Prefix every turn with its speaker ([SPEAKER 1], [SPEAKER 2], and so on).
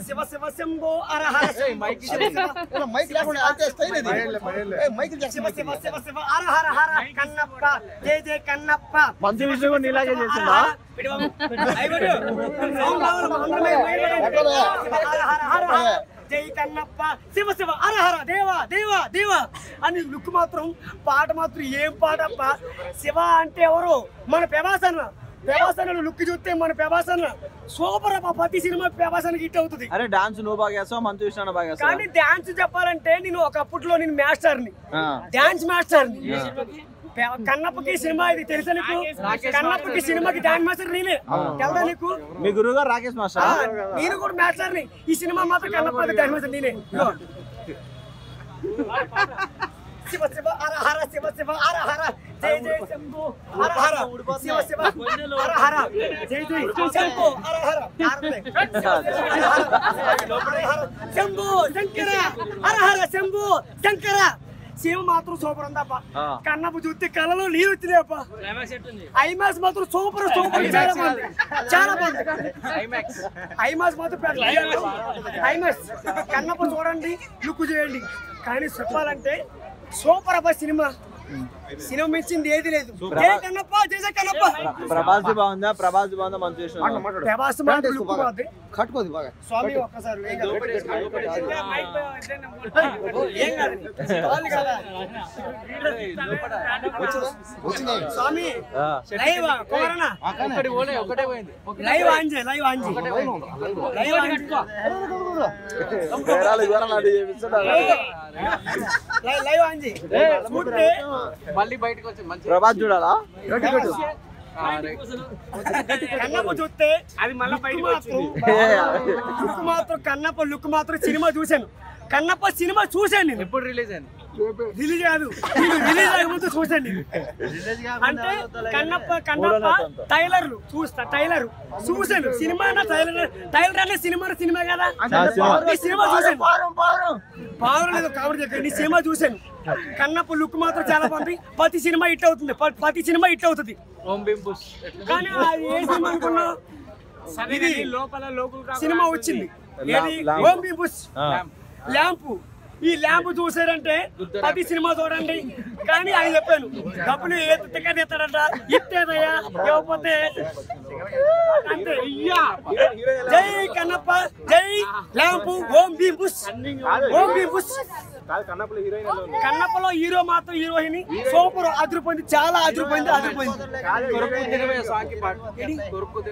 [SPEAKER 1] శివ శివ శంభో హర హర mic లేకుండా అంతే style ఇది మైక్ శివ శివ శివ శివ హర హర హర కన్నప్ప జై జై కన్నప్ప
[SPEAKER 2] మంచి విషయం కూడా నీలాగే చేసిందా
[SPEAKER 1] జై కన్నప్ప శివ శివ హర హర దేవా దేవా దేవా అని లుక్ మాత్రం పాట మాత్రం ఏం పాట అప్ప శివ అంటే ఎవరు మన ప్రభాసన్న ప్రభాసన్న లుక్ చూస్తే మన ప్రభాసన్న సూపర్ అప్ప ప్రతి సినిమా ప్రభాసన్న హిట్ అవుతుంది
[SPEAKER 2] అరే డాన్స్ నువ్వు బాగా చేస్తావు మంచి విషయం బాగా చేస్తావు
[SPEAKER 1] కానీ డాన్స్ చెప్పాలంటే నేను ఒకప్పట్లో నేను మాస్టర్ని డాన్స్ మాస్టర్ని కన్నప్పకి సినిమా ఇది తెలుసా నీకు కన్నప్పకి సినిమాకి డాన్స్ మాస్టర్ నేనే తెలుసా నీకు
[SPEAKER 2] మీ గురువు గారు రాకేష్ మాస్టర్
[SPEAKER 1] నేను కూడా మాస్టర్ని ఈ సినిమా మాత్రం కన్నప్ప డాన్స్ మాస్టర్ నేనే శివ శివ హర హర శివ శివ హర హర జై జై శంభో హర హర శివ శివ హర హర జై జై శంభో హర హర శంభో శంకర హర హర శంభో శంకర శివ మాత్రం సూపర్ ఉందప్ప కన్నప్ప చూస్తే కళ్ళలో నీరు వచ్చినాయి అప్ప ఐమాక్స్ మాత్రం సూపర్ సూపర్ చాలా బాగుంది ఐమాక్స్ మాత్రం ఐమాక్స్ కన్నప్ప చూడండి లుక్ చేయండి కానీ చెప్పాలంటే సూపర్ అబ్బా సినిమా సినిమా మించింది ఏది లేదు జై కన్నప్ప జై జై కన్నప్ప
[SPEAKER 2] ప్రభాస్ బాగుందా ప్రభాస్ బాగుందా మంచి విషయం
[SPEAKER 1] ప్రభాస్ కట్టుకోదు బాగా స్వామి ఒక్కసారి స్వామి లైవ్ కోరనా లైవ్ ఆంజే లైవ్ ఆంజే లైవ్ లైవ్ ఆంజే
[SPEAKER 3] మళ్ళీ బయటకు వచ్చి మంచి
[SPEAKER 2] ప్రభాస్ చూడాలా
[SPEAKER 1] కన్నప్ప చూస్తే అది మళ్ళీ లుక్ మాత్రం కన్నప్ప లుక్ మాత్రం సినిమా చూశాను కన్నప్ప సినిమా చూశాను నేను
[SPEAKER 3] ఎప్పుడు రిలీజ్ అయింది
[SPEAKER 1] రిలీజ్ కాదు రిలీజ్ అయ్యే చూశాను నేను అంటే కన్నప్ప టైలర్లు టైలర్ చూశాను సినిమా టైలర్ అనే సినిమా కదా సినిమా చూశాను బాగలేదు కాబట్టి చెప్పండి సినిమా చూశాను కన్నప్ప లుక్ మాత్రం చాలా బాగుంది ప్రతి సినిమా హిట్ అవుతుంది ప్రతి సినిమా హిట్ అవుతుంది కానీ ఏ సినిమా అనుకున్నా ఇది సినిమా వచ్చింది ఓం బి బుష్ ల్యాంపు ఈ ల్యాంప్ చూసారంటే ప్రతి సినిమా చూడండి కానీ ఆయన చెప్పాను డబ్బులు ఏ టికెట్ ఇస్తాడంట ఇస్తేదయ్యా ఇవ్వకపోతే అంతే జై కన్నప్ప జై ల్యాంపు ఓం బి బుష్ ఓం బి బుష్ కన్నప్పలో హీరో మాత్రం హీరోయిన్ సూపర్ అదిరిపోయింది చాలా అదిరిపోయింది